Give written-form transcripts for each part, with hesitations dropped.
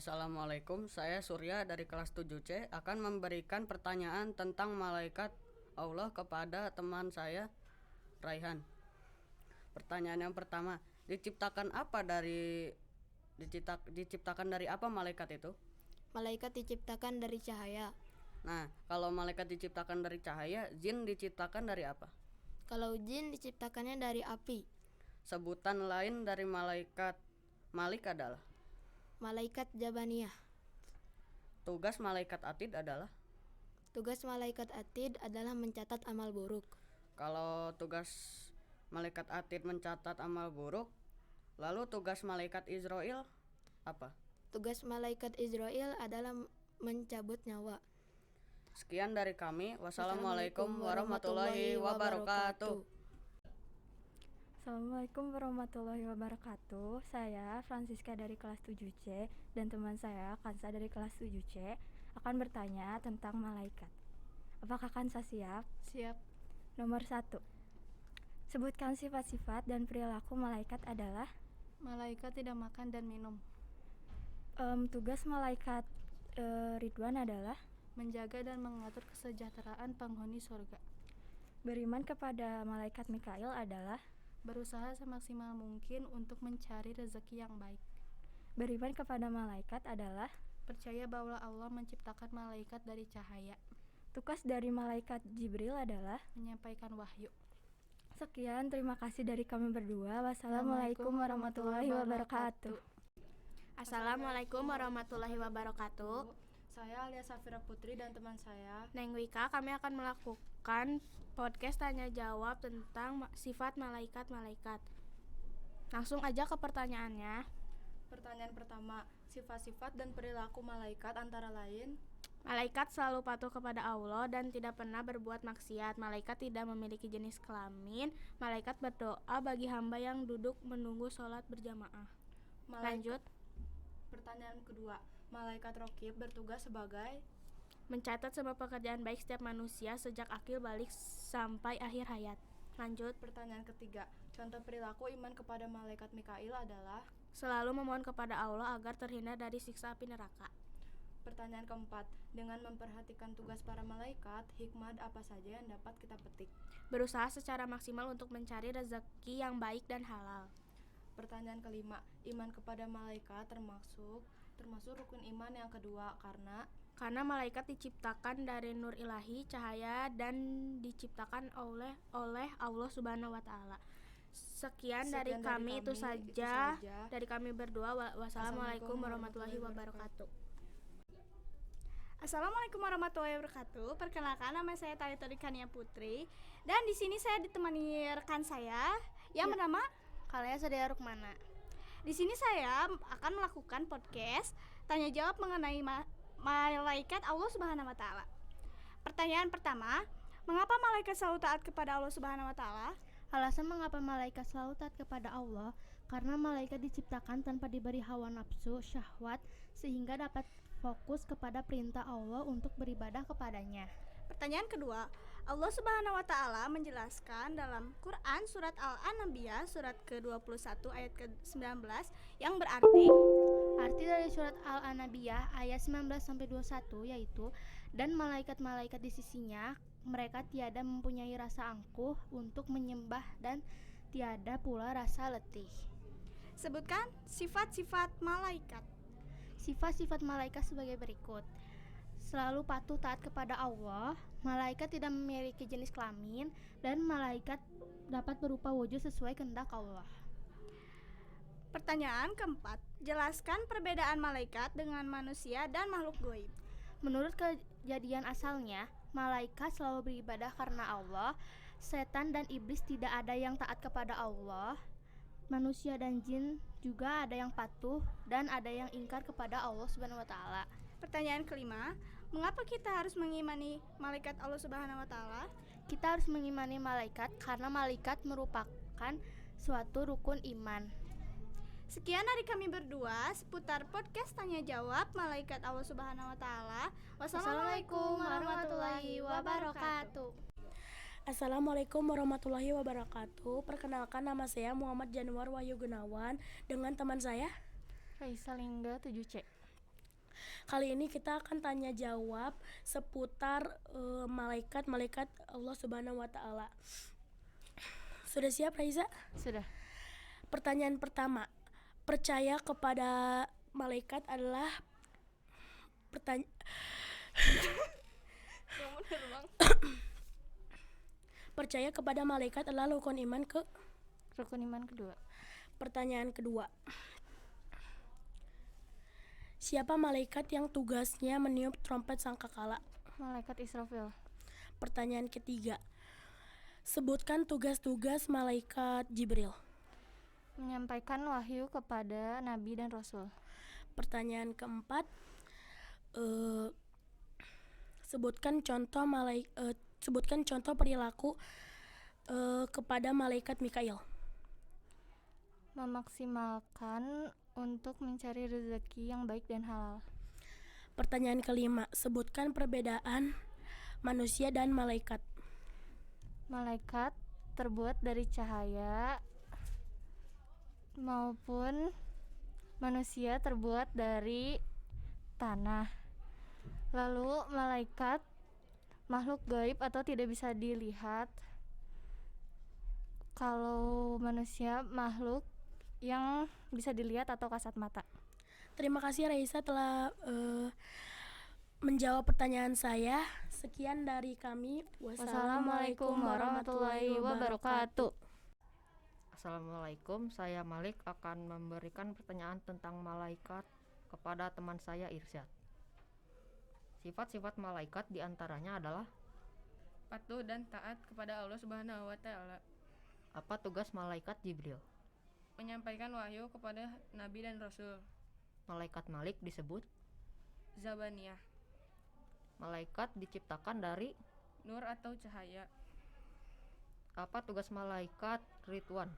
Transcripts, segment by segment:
Assalamualaikum, saya Surya dari kelas 7C akan memberikan pertanyaan tentang malaikat Allah kepada teman saya, Raihan. Pertanyaan yang pertama, diciptakan dari apa malaikat itu? Malaikat diciptakan dari cahaya. Nah, kalau malaikat diciptakan dari cahaya, jin diciptakan dari apa? Kalau jin diciptakannya dari api. Sebutan lain dari malaikat Malik adalah? Malaikat Jabaniyah. Tugas malaikat Atid adalah? Tugas malaikat Atid adalah mencatat amal buruk. Kalau tugas malaikat Atid mencatat amal buruk, lalu tugas malaikat Israel apa? Tugas malaikat Israel adalah mencabut nyawa. Sekian dari kami. Wassalamualaikum warahmatullahi wabarakatuh. Assalamualaikum warahmatullahi wabarakatuh. Saya Francisca dari kelas 7C dan teman saya Kansa dari kelas 7C akan bertanya tentang malaikat. Apakah Kansa siap? Siap. Nomor 1. Sebutkan sifat-sifat dan perilaku malaikat adalah? Malaikat tidak makan dan minum. Tugas malaikat Ridwan adalah? Menjaga dan mengatur kesejahteraan penghuni surga. Beriman kepada malaikat Mikail adalah? Berusaha semaksimal mungkin untuk mencari rezeki yang baik. Beriman kepada malaikat adalah? Percaya bahwa Allah menciptakan malaikat dari cahaya. Tugas dari malaikat Jibril adalah? Menyampaikan wahyu. Sekian, terima kasih dari kami berdua. Wassalamualaikum warahmatullahi wabarakatuh. Assalamualaikum warahmatullahi wabarakatuh. Saya Alia Safira Putri dan teman saya Neng Wika, kami akan melakukan podcast tanya jawab tentang sifat malaikat-malaikat. Langsung aja ke pertanyaannya. Pertanyaan pertama, sifat-sifat dan perilaku malaikat antara lain. Malaikat selalu patuh kepada Allah dan tidak pernah berbuat maksiat. Malaikat tidak memiliki jenis kelamin. Malaikat berdoa bagi hamba yang duduk menunggu sholat berjamaah. Lanjut. Pertanyaan kedua, malaikat Raqib bertugas sebagai mencatat semua pekerjaan baik setiap manusia sejak akil balik sampai akhir hayat. Lanjut. Pertanyaan ketiga, contoh perilaku iman kepada malaikat Mikail adalah selalu memohon kepada Allah agar terhindar dari siksa api neraka. Pertanyaan keempat, dengan memperhatikan tugas para malaikat, hikmah apa saja yang dapat kita petik? Berusaha secara maksimal untuk mencari rezeki yang baik dan halal. Pertanyaan kelima, iman kepada malaikat termasuk rukun iman yang kedua karena malaikat diciptakan dari nur ilahi, cahaya, dan diciptakan oleh Allah Subhanahu wa taala. Sekian dari kami itu saja dari kami berdua. Wassalamualaikum warahmatullahi wabarakatuh. Assalamualaikum warahmatullahi wabarakatuh. Perkenalkan, nama saya Talita Dikania Putri dan di sini saya ditemani rekan saya yang bernama Kalea Sadia Rukmana. Di sini saya akan melakukan podcast tanya jawab mengenai malaikat Allah Subhanahu wa taala. Pertanyaan pertama, mengapa malaikat selalu taat kepada Allah Subhanahu wa taala? Alasan mengapa malaikat selalu taat kepada Allah karena malaikat diciptakan tanpa diberi hawa nafsu, syahwat, sehingga dapat fokus kepada perintah Allah untuk beribadah kepadanya. Pertanyaan kedua, Allah Subhanahu wa taala menjelaskan dalam Quran surat Al-Anbiya surat ke-21 ayat ke-19 yang berarti arti dari surat Al-Anbiya ayat 19 sampai 21 yaitu dan malaikat-malaikat di sisinya mereka tiada mempunyai rasa angkuh untuk menyembah dan tiada pula rasa letih. Sebutkan sifat-sifat malaikat. Sifat-sifat malaikat sebagai berikut. Selalu patuh taat kepada Allah, malaikat tidak memiliki jenis kelamin, dan malaikat dapat berupa wujud sesuai kehendak Allah. Pertanyaan keempat, jelaskan perbedaan malaikat dengan manusia dan makhluk gaib. Menurut kejadian asalnya, malaikat selalu beribadah karena Allah, setan dan iblis tidak ada yang taat kepada Allah, manusia dan jin juga ada yang patuh dan ada yang ingkar kepada Allah Subhanahu wa taala. Pertanyaan kelima, mengapa kita harus mengimani malaikat Allah Subhanahu wa taala? Kita harus mengimani malaikat karena malaikat merupakan suatu rukun iman. Sekian dari kami berdua seputar podcast tanya jawab malaikat Allah Subhanahu wa taala. Wassalamualaikum warahmatullahi wabarakatuh. Assalamualaikum warahmatullahi wabarakatuh. Perkenalkan, nama saya Muhammad Januar Wahyu Gunawan dengan teman saya Raisa Lingga 7C. Kali ini kita akan tanya jawab seputar malaikat Allah Subhanahu wa taala. Sudah siap, Raiza? Sudah. Pertanyaan pertama. Percaya kepada malaikat adalah Percaya kepada malaikat adalah rukun iman kedua. Pertanyaan kedua. Siapa malaikat yang tugasnya meniup trompet sangkakala? Malaikat Israfil. Pertanyaan ketiga. Sebutkan tugas-tugas malaikat Jibril. Menyampaikan wahyu kepada nabi dan rasul. Pertanyaan keempat. Sebutkan contoh perilaku kepada malaikat Mikail. Memaksimalkan untuk mencari rezeki yang baik dan halal. Pertanyaan kelima. Sebutkan perbedaan manusia dan malaikat. Malaikat terbuat dari cahaya maupun manusia terbuat dari tanah. Lalu malaikat makhluk gaib atau tidak bisa dilihat. Kalau manusia makhluk yang bisa dilihat atau kasat mata. Terima kasih Raisa telah menjawab pertanyaan saya. Sekian dari kami. Wassalamualaikum warahmatullahi wabarakatuh. Assalamualaikum, saya Malik akan memberikan pertanyaan tentang malaikat kepada teman saya Irsyad. Sifat-sifat malaikat diantaranya adalah patuh dan taat kepada Allah Subhanahu wa taala. apa tugas malaikat Jibril? Menyampaikan wahyu kepada nabi dan rasul. Malaikat Malik disebut Zabaniyah. malaikat diciptakan dari Nur atau cahaya. apa tugas malaikat Ridwan?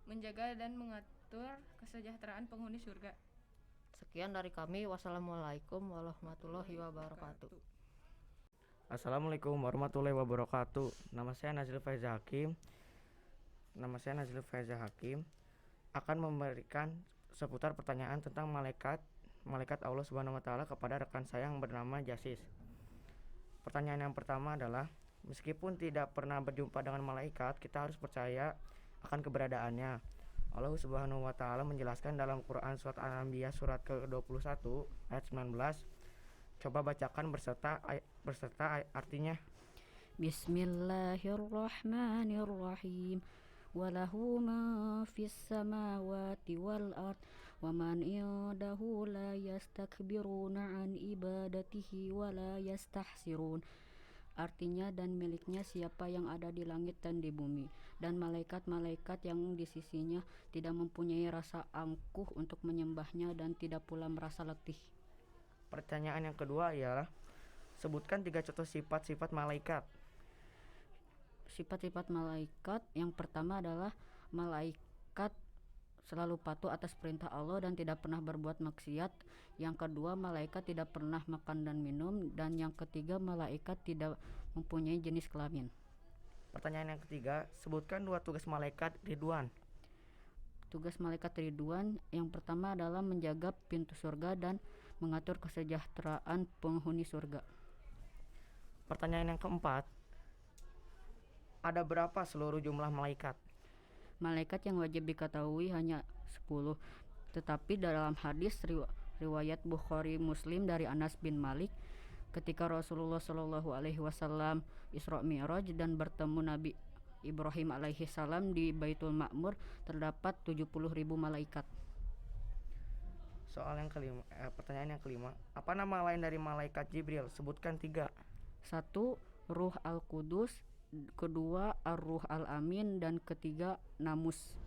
Menjaga dan mengatur kesejahteraan penghuni surga. Sekian dari kami. Wassalamualaikum warahmatullahi wabarakatuh. Assalamualaikum warahmatullahi wabarakatuh. Nama saya Nazil Faiza Hakim akan memberikan seputar pertanyaan tentang malaikat Allah Subhanahu wa taala kepada rekan saya yang bernama Jasis. Pertanyaan yang pertama adalah, meskipun tidak pernah berjumpa dengan malaikat, kita harus percaya akan keberadaannya. Allah Subhanahu wa taala menjelaskan dalam Quran surat Al-Anbiya surat ke-21 ayat 19. Coba bacakan berserta artinya. Bismillahirrahmanirrahim. Walahu ma fis samawati wal ard wa man indahu la yastakbiruna an ibadatihi wa la yastahsirun. Artinya, dan miliknya siapa yang ada di langit dan di bumi, dan malaikat-malaikat yang di sisinya tidak mempunyai rasa angkuh untuk menyembahnya dan tidak pula merasa letih. Pertanyaan yang kedua ialah, sebutkan 3 contoh sifat-sifat malaikat. Sifat-sifat malaikat yang pertama adalah malaikat selalu patuh atas perintah Allah dan tidak pernah berbuat maksiat. Yang kedua, malaikat tidak pernah makan dan minum. Dan yang ketiga, malaikat tidak mempunyai jenis kelamin. Pertanyaan yang ketiga, sebutkan 2 tugas malaikat Ridwan. Tugas malaikat Ridwan yang pertama adalah menjaga pintu surga dan mengatur kesejahteraan penghuni surga. Pertanyaan yang keempat, ada berapa seluruh jumlah malaikat? Malaikat yang wajib diketahui hanya 10. Tetapi dalam hadis riwayat Bukhari Muslim dari Anas bin Malik, ketika Rasulullah SAW Isra Mi'raj dan bertemu Nabi Ibrahim alaihi salam di Baitul Ma'mur, terdapat 70.000 malaikat. Pertanyaan yang kelima, apa nama lain dari malaikat Jibril? Sebutkan 3. 1. Ruh Al-Qudus, kedua Ar-Ruh Al-Amin, dan ketiga Namus.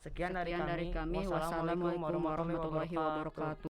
Sekian dari kami. Wassalamualaikum warahmatullahi wabarakatuh.